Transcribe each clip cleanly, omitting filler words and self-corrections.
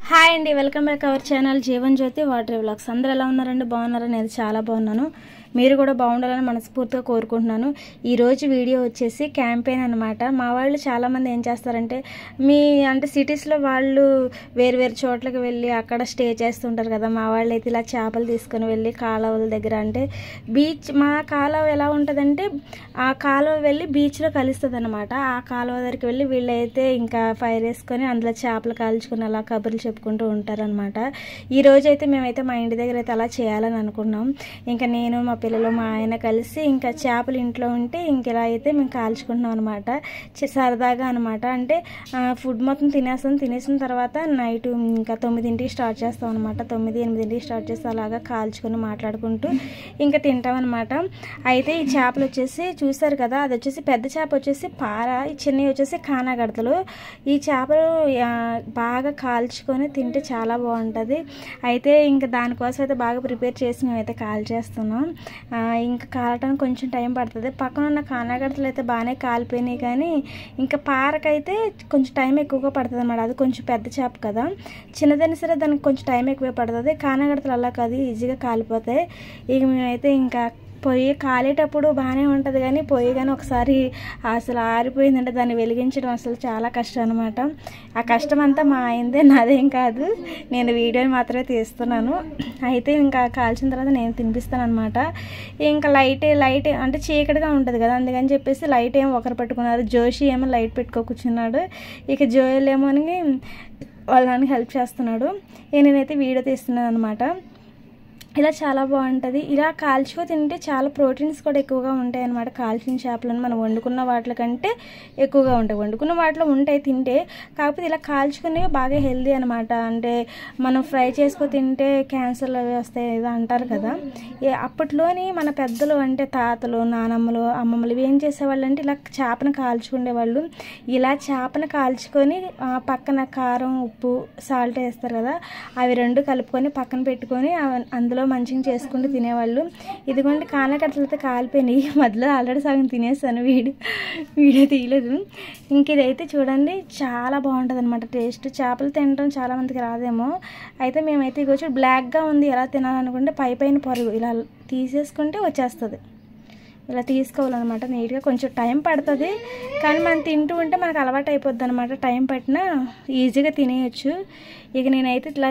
Hi అండి, welcome back our channel Jeevan Jyothi water vlogs. అందరూ ఎలా ఉన్నారండి? బాగున్నారా? నేను చాలా బాగున్నాను. మీరు కూడా బాగుండాలని మనస్ఫూర్తిగా కోరుకుంటున్నాను. ఈరోజు వీడియో వచ్చేసి క్యాంపెయిన్ అనమాట. మా వాళ్ళు చాలామంది ఏం చేస్తారంటే అంటే సిటీస్లో వాళ్ళు వేరు వేరు చోట్లకి వెళ్ళి అక్కడ స్టే చేస్తుంటారు కదా. మా వాళ్ళు అయితే ఇలా చేపలు తీసుకొని వెళ్ళి కాలువల దగ్గర, అంటే బీచ్, మా కాలువ ఎలా ఉంటుందంటే ఆ కాలువ వెళ్ళి బీచ్లో కలుస్తుంది అనమాట. ఆ కాలువ దగ్గరికి వెళ్ళి వీళ్ళైతే ఇంకా ఫైర్ వేసుకొని అందులో చేపలు కాల్చుకొని అలా కబుర్లు చెప్పుకుంటూ ఉంటారనమాట. ఈరోజు అయితే మేమైతే మా ఇంటి దగ్గర అయితే అలా చేయాలని అనుకున్నాం. ఇంకా నేను, మా పిల్లలు, మా ఆయన కలిసి ఇంకా చేపలు ఇంట్లో ఉంటే ఇంక ఇలా అయితే మేము కాల్చుకుంటున్నాం అనమాట. సరదాగా అనమాట. అంటే ఫుడ్ మొత్తం తినేసిన తర్వాత నైట్ ఇంకా 9ంటికి స్టార్ట్ చేస్తాం అనమాట. 9-8ంటికి స్టార్ట్ చేస్తే అలాగా కాల్చుకొని మాట్లాడుకుంటూ ఇంకా తింటాం అనమాట. అయితే ఈ చేపలు వచ్చేసి చూసారు కదా, అది వచ్చేసి పెద్ద చేప వచ్చేసి పార, ఈ చిన్నవి వచ్చేసి కానాగడతలు. ఈ చేపలు బాగా కాల్చుకొని తింటే చాలా బాగుంటుంది. అయితే ఇంకా దానికోసం అయితే బాగా ప్రిపేర్ చేసి మేమైతే కాల్చేస్తున్నాం. ఇంకా కాలటానికి కొంచెం టైం పడుతుంది. పక్కన ఉన్న కానాగడతలు అయితే బాగానే కాలిపోయినాయి, కానీ ఇంకా పారకైతే కొంచెం టైం ఎక్కువగా పడుతుంది అన్నమాట. అది కొంచెం పెద్ద చేప కదా, చిన్నదైనా సరే దానికి కొంచెం టైం ఎక్కువే పడుతుంది. కానాగడతలు అలా కాదు, ఈజీగా కాలిపోతాయి. ఇక మేమైతే ఇంకా పొయ్యి కాలేటప్పుడు బాగానే ఉంటుంది, కానీ పొయ్యి కానీ ఒకసారి అసలు ఆరిపోయిందంటే దాన్ని వెలిగించడం అసలు చాలా కష్టం అనమాట. ఆ కష్టం అంతా మా ఆయనదే, నాదేం కాదు. నేను వీడియోని మాత్రమే తీస్తున్నాను. అయితే ఇంకా కాల్చిన తర్వాత నేను తినిపిస్తాను అనమాట. ఇంకా లైట్ అంటే చీకటిగా ఉంటుంది కదా, అందుకని చెప్పేసి లైట్ ఏమో ఒకరు పెట్టుకున్నారు. జోషి ఏమో లైట్ పెట్టుకో కూర్చున్నాడు. ఇక జోయల్ ఏమో అని వాళ్ళని హెల్ప్ చేస్తున్నాడు. నేనైతే వీడియో తీస్తున్నాను అనమాట. ఇలా చాలా బాగుంటుంది. ఇలా కాల్చుకో తింటే చాలా ప్రోటీన్స్ కూడా ఎక్కువగా ఉంటాయి అన్నమాట. కాల్చిన చేపలను మనం వండుకున్న వాటి కంటే ఎక్కువగా ఉంటాయి. వండుకున్న వాటిలో ఉంటాయి తింటే, కాకపోతే ఇలా కాల్చుకునేవి బాగా హెల్దీ అనమాట. అంటే మనం ఫ్రై చేసుకొని తింటే క్యాన్సర్లు అవి వస్తాయి ఏదో అంటారు కదా. అప్పట్లోని మన పెద్దలు అంటే తాతలు, నానమ్మలు, అమ్మమ్మలు ఏం చేసేవాళ్ళు అంటే ఇలా చేపను కాల్చుకునేవాళ్ళు. ఇలా చేపను కాల్చుకొని పక్కన కారం, ఉప్పు, సాల్ట్ వేస్తారు కదా, అవి రెండు కలుపుకొని పక్కన పెట్టుకొని అందులో మంచిగా చేసుకుంటూ తినేవాళ్ళు. ఇదిగోండి కానకట్టలు అయితే కాలిపోయినాయి. మధ్యలో ఆల్రెడీ సగం తినేసాను, వీడియో తీయలేదు. ఇంక ఇదైతే చూడండి చాలా బాగుంటుంది అనమాట టేస్ట్. చేపలు తినడం చాలా మందికి రాదేమో. అయితే మేమైతే ఇగొచ్చి బ్లాక్గా ఉంది, ఎలా తినాలనుకుంటే పైన పొరుగు ఇలా తీసేసుకుంటే వచ్చేస్తుంది. ఇలా తీసుకోవాలన్నమాట నీట్గా. కొంచెం టైం పడుతుంది, కానీ మనం తింటూ ఉంటే మనకు అలవాటు అయిపోద్ది అనమాట. టైం పట్టినా ఈజీగా తినేయచ్చు. ఇక నేనైతే ఇట్లా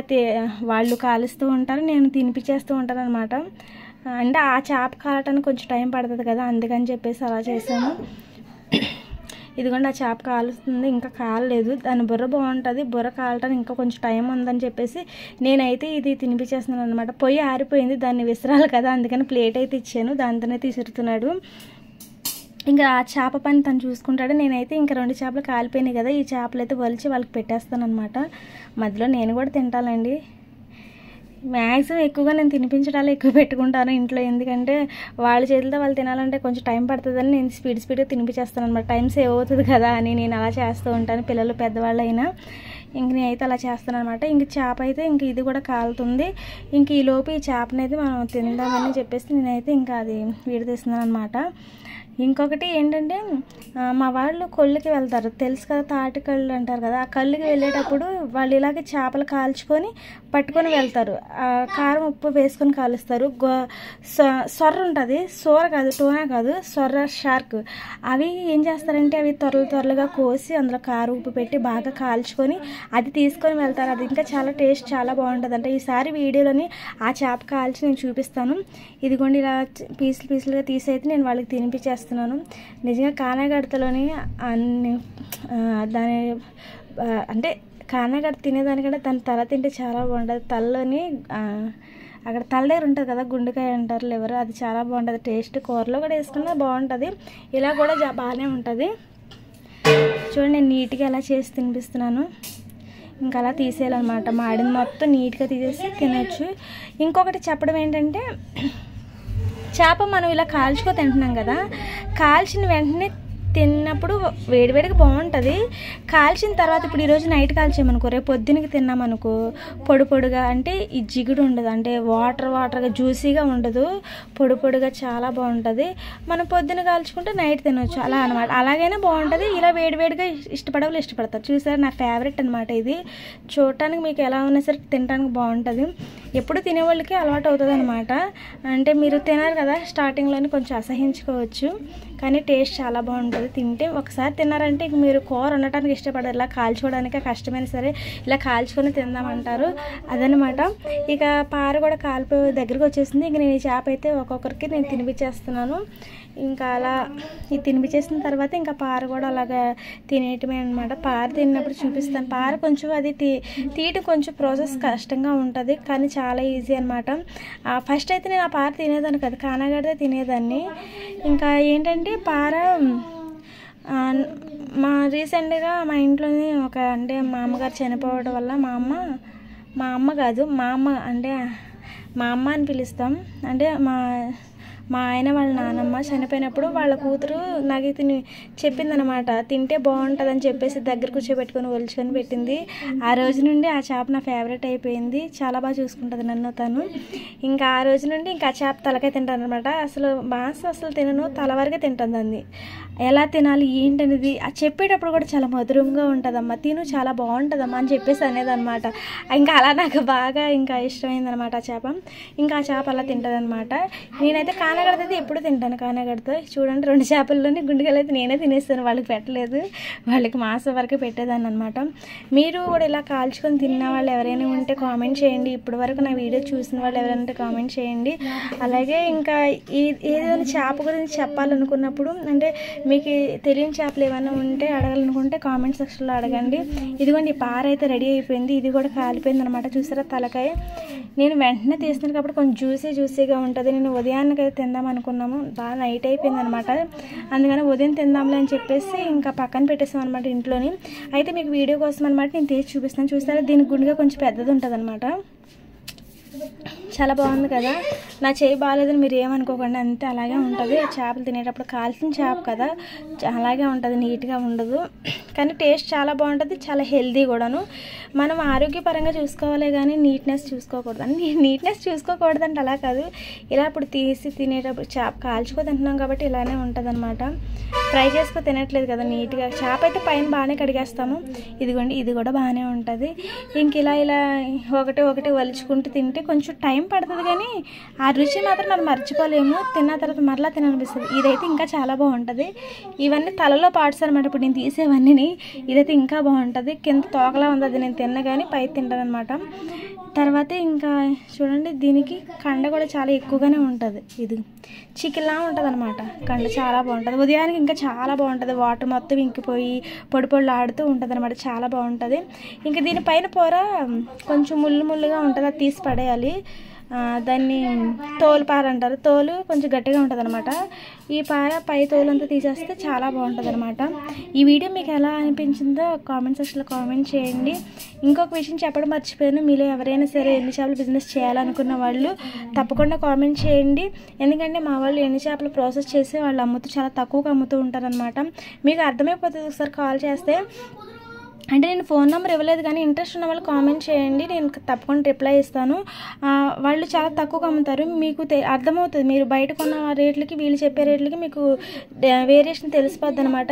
వాళ్ళు కాలుస్తూ ఉంటారు, నేను తినిపించేస్తూ ఉంటాను అనమాట. అంటే ఆ చేప కాలటానికి కొంచెం టైం పడుతుంది కదా, అందుకని చెప్పేసి అలా చేసాము. ఇదిగోండి ఆ చేప కాలుస్తుంది, ఇంకా కాలలేదు. దాని బుర్ర బాగుంటుంది, బుర్ర కాలటానికి ఇంకా కొంచెం టైం ఉందని చెప్పేసి నేనైతే ఇది తినిపించేస్తున్నాను అనమాట. పొయ్యి ఆరిపోయింది, దాన్ని విసరాలి కదా, అందుకని ప్లేట్ అయితే ఇచ్చాను, దాంతోనే తీసిరుతున్నాడు. ఇంకా ఆ చేప పని తను చూసుకుంటాడు. నేనైతే ఇంకా 2 చేపలు కాలిపోయినాయి కదా, ఈ చేపలు అయితే వలిచి వాళ్ళకి పెట్టేస్తాను అనమాట. మధ్యలో నేను కూడా తింటానండి. మ్యాక్సిమం ఎక్కువగా నేను తినిపించడాలు ఎక్కువ పెట్టుకుంటాను ఇంట్లో, ఎందుకంటే వాళ్ళ చేతులతో వాళ్ళు తినాలంటే కొంచెం టైం పడుతుందని నేను స్పీడ్గా తినిపించేస్తాను అనమాట. టైం సేవ్ అవుతుంది కదా అని నేను అలా చేస్తూ ఉంటాను, పిల్లలు పెద్దవాళ్ళు అయినా. ఇంక నేనైతే అలా చేస్తాను అనమాట. ఇంక చేప అయితే ఇంక ఇది కూడా కాలుతుంది. ఇంక ఈలోపు ఈ చేపనైతే మనం తిందామని చెప్పేసి నేనైతే ఇంకా అది తీస్తున్నాను అనమాట. ఇంకొకటి ఏంటంటే మా వాళ్ళు కొళ్ళుకి వెళ్తారు, తెలుసు కదా, తాటి కళ్ళు అంటారు కదా. ఆ కళ్ళుకి వెళ్ళేటప్పుడు వాళ్ళు ఇలాగే చేపలు కాల్చుకొని పట్టుకొని వెళ్తారు. కారం, ఉప్పు వేసుకొని కాలుస్తారు. సొర్ర ఉంటుంది, సోర కాదు, టోనా కాదు, సొర్ర, షార్క్. అవి ఏం చేస్తారంటే అవి త్వరలుగా కోసి అందులో కారం, ఉప్పు పెట్టి బాగా కాల్చుకొని అది తీసుకొని వెళ్తారు. అది ఇంకా చాలా టేస్ట్ చాలా బాగుంటుంది. అంటే ఈసారి వీడియోలోని ఆ చేప కాల్చి నేను చూపిస్తాను. ఇదిగోండి ఇలా పీసులుగా తీసి అయితే నేను వాళ్ళకి తినిపించేస్తాను. నిజంగా కానాగడతలోని అన్ని దాని అంటే కానాగడ తినేదానికంటే దాని తల తింటే చాలా బాగుంటుంది. తలలోని అక్కడ తల దగ్గర ఉంటుంది కదా, గుండెకాయ అంటారు, లివర్, అది చాలా బాగుంటుంది టేస్ట్. కూరలో కూడా వేసుకున్నా బాగుంటుంది, ఇలా కూడా బాగానే ఉంటుంది. చూడండి నేను నీట్గా ఎలా చేసి తినిపిస్తున్నాను. ఇంకా అలా తీసేయాలన్నమాట. మాడిని మొత్తం నీట్గా తీసేసి తినచ్చు. ఇంకొకటి చెప్పడం ఏంటంటే, చేప మనం ఇలా కాల్చుకో తింటున్నాం కదా, కాల్చిన వెంటనే తిన్నప్పుడు వేడివేడిగా బాగుంటుంది. కాల్చిన తర్వాత ఇప్పుడు ఈరోజు నైట్ కాల్చామనుకో రేపు పొద్దునకి తిన్నామనుకో పొడి పొడిగా అంటే ఈ జిగుడు ఉండదు, అంటే వాటర్గా జ్యూసీగా ఉండదు, పొడి పొడిగా చాలా బాగుంటుంది. మనం పొద్దున కాల్చుకుంటే నైట్ తినవచ్చు అలా అనమాట. అలాగైనా బాగుంటుంది. ఇలా వేడివేడిగా ఇష్టపడేవాళ్ళు ఇష్టపడతారు. చూసారు, నా ఫేవరెట్ అనమాట ఇది. చూడటానికి మీకు ఎలా ఉన్నా సరే తినడానికి బాగుంటుంది. ఎప్పుడు తినేవాళ్ళకి అలవాటు అవుతుంది అనమాట. అంటే మీరు తినారు కదా స్టార్టింగ్లోనే కొంచెం అసహించుకోవచ్చు, కానీ టేస్ట్ చాలా బాగుంటుంది. తింటే ఒకసారి తిన్నారంటే ఇక మీరు కూర ఉండటానికి ఇష్టపడరు, ఇలా కాల్చుకోవడానికి కష్టమైన సరే ఇలా కాల్చుకొని తిందామంటారు. అదనమాట. ఇక పార కూడా కాలిపో దగ్గరికి వచ్చేసింది. ఇక నేను ఈ చేప అయితే ఒక్కొక్కరికి నేను తినిపించేస్తున్నాను. ఇంకా అలా ఇది తినిపించేసిన తర్వాత ఇంకా పార కూడా అలాగా తినేయటమే అనమాట. పార తిన్నప్పుడు చూపిస్తాను. పార కొంచెం అది తీయటం కొంచెం ప్రాసెస్ కష్టంగా ఉంటుంది, కానీ చాలా ఈజీ అనమాట. ఫస్ట్ అయితే నేను ఆ పార తినేదాన్ని కదా, కానగడితే తినేదాన్ని. ఇంకా ఏంటంటే పార రీసెంట్గా మా ఇంట్లోని అంటే మా అమ్మగారు చనిపోవడం వల్ల మా అమ్మ అని పిలుస్తాం. అంటే మా ఆయన వాళ్ళ నాన్నమ్మ చనిపోయినప్పుడు వాళ్ళ కూతురు నాకు చెప్పిందనమాట, తింటే బాగుంటుందని చెప్పేసి దగ్గర కూర్చోబెట్టుకొని ఒలుచుకొని పెట్టింది. ఆ రోజు నుండి ఆ చేప నా ఫేవరెట్ అయిపోయింది. చాలా బాగా చూసుకుంటుంది నన్ను తను. ఇంకా ఆ రోజు నుండి ఇంకా ఆ చేప తలకాయ తింటాను అనమాట. అసలు మాంసం అసలు తినను, తల వరకే తింటుంది. అంది ఎలా తినాలి ఏంటనేది చెప్పేటప్పుడు కూడా చాలా మధురంగా ఉంటుందమ్మా, తిను చాలా బాగుంటుందమ్మా అని చెప్పేసి అనేది అనమాట. ఇంకా అలా నాకు బాగా ఇంకా ఇష్టమైందనమాట ఆ చేప. ఇంకా ఆ చేప అలా తింటుంది అనమాట. నేనైతే కానగడత అయితే ఎప్పుడు తింటాను. కానగడత చూడండి 2 చేపల్లోని గుండెకాయలు అయితే నేనే తినేస్తాను, వాళ్ళకి పెట్టలేదు, వాళ్ళకి మాంసం వరకే పెట్టేదాన్ని అనమాట. మీరు కూడా ఇలా కాల్చుకొని తిన్న వాళ్ళు ఎవరైనా ఉంటే కామెంట్ చేయండి. ఇప్పటి వరకు నా వీడియో చూసిన వాళ్ళు ఎవరైనా ఉంటే కామెంట్ చేయండి. అలాగే ఇంకా ఏదైనా చేప గురించి చెప్పాలనుకున్నప్పుడు, అంటే మీకు తెలియని చేపలు ఏమైనా ఉంటే అడగాలనుకుంటే కామెంట్ సెక్షన్లో అడగండి. ఇదిగోండి ఈ పార అయితే రెడీ అయిపోయింది. ఇది కూడా కాలిపోయింది అనమాట. చూసారా తలకాయ. నేను వెంటనే తీస్తున్నాను కాబట్టి కొంచెం జ్యూసీగా ఉంటుంది. నేను ఉదయానికి అయితే తిందాం అనుకున్నాము, బాగా నైట్ అయిపోయింది అనమాట. అందుకని ఉదయం తిందాంలే అని చెప్పేసి ఇంకా పక్కన పెట్టేసాం అనమాట ఇంట్లోని. అయితే మీకు వీడియో కోసం అనమాట నేను తీసి చూపిస్తాను. చూస్తారా దీని గుండెగా కొంచెం పెద్దది ఉంటుంది అనమాట. చాలా బాగుంది కదా. నా చేయి బాగాలేదని మీరు ఏమనుకోకండి, అంతే అలాగే ఉంటుంది. చేపలు తినేటప్పుడు కాల్చిన చేప కదా అలాగే ఉంటుంది, నీట్గా ఉండదు, కానీ టేస్ట్ చాలా బాగుంటుంది, చాలా హెల్దీ కూడాను. మనం ఆరోగ్యపరంగా చూసుకోవాలి కానీ నీట్నెస్ చూసుకోకూడదు. అని నీట్నెస్ చూసుకోకూడదంటే అలా కాదు, ఇలా ఇప్పుడు తీసి తినేటప్పుడు చేప కాల్చుకో తింటున్నాం కాబట్టి ఇలానే ఉంటుంది అనమాట. ఫ్రై చేసుకో తినట్లేదు కదా నీట్గా. చేప అయితే పైన బాగానే కడిగేస్తాము. ఇదిగోండి ఇది కూడా బాగానే ఉంటుంది. ఇంక ఇలా ఒకటి వలుచుకుంటూ తింటే కొంచెం టైం పడుతుంది, కానీ ఆ రుచి మాత్రం మనం మర్చిపోలేము. తిన్న తర్వాత మరలా తినాలనిపిస్తుంది. ఇదైతే ఇంకా చాలా బాగుంటుంది. ఇవన్నీ తలలో పార్ట్స్ అనమాట. ఇప్పుడు నేను తీసేవన్నీ ఇదైతే ఇంకా బాగుంటుంది. కింద తోకలా ఉంది, అది నేను తిన్న కానీ పై తింటాను అనమాట. తర్వాత ఇంకా చూడండి దీనికి కండ కూడా చాలా ఎక్కువగానే ఉంటుంది. ఇది చికెన్లా ఉంటుంది అనమాట. కండ చాలా బాగుంటుంది. ఉదయానికి ఇంకా చాలా బాగుంటుంది. వాటర్ మొత్తం ఇంకిపోయి పొడి ఆడుతూ ఉంటుంది అనమాట. చాలా బాగుంటుంది. ఇంకా దీనిపైన పొర కొంచెం ముళ్ళుగా ఉంటుంది, అది తీసి పడేయాలి. దాన్ని తోలు పార అంటారు. తోలు కొంచెం గట్టిగా ఉంటుంది అనమాట. ఈ పార పై తోలంతా తీసేస్తే చాలా బాగుంటుంది అనమాట. ఈ వీడియో మీకు ఎలా అనిపించిందో కామెంట్ సెక్షన్లో కామెంట్ చేయండి. ఇంకొక విషయం చెప్పడం మర్చిపోయాను, మీలో ఎవరైనా సరే ఎండు చేపల బిజినెస్ చేయాలనుకున్న వాళ్ళు తప్పకుండా కామెంట్ చేయండి. ఎందుకంటే మా వాళ్ళు ఎండు చేపలు ప్రాసెస్ చేసి వాళ్ళు చాలా తక్కువగా అమ్ముతూ ఉంటారనమాట. మీకు అర్థమైపోతుంది ఒకసారి కాల్ చేస్తే. అంటే నేను ఫోన్ నెంబర్ ఇవ్వలేదు, కానీ ఇంట్రెస్ట్ ఉన్న వాళ్ళు కామెంట్ చేయండి, నేను తప్పకుండా రిప్లై ఇస్తాను. వాళ్ళు చాలా తక్కువగా అమ్ముతారు, మీకు అర్థమవుతుంది. మీరు బయట కొన్న రేట్లకి వీళ్ళు చెప్పే రేట్లకి మీకు వేరియేషన్ తెలిసిపోద్ది అనమాట.